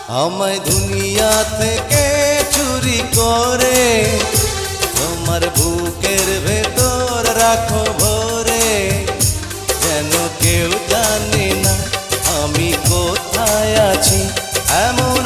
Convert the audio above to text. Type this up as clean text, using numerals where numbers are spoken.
আমায় দুনিয়া থেকে চুরি করে তোমার বুকের ভেতর রাখো ভরে, যেন কেউ জানে না আমি কোথায় আছি, এমন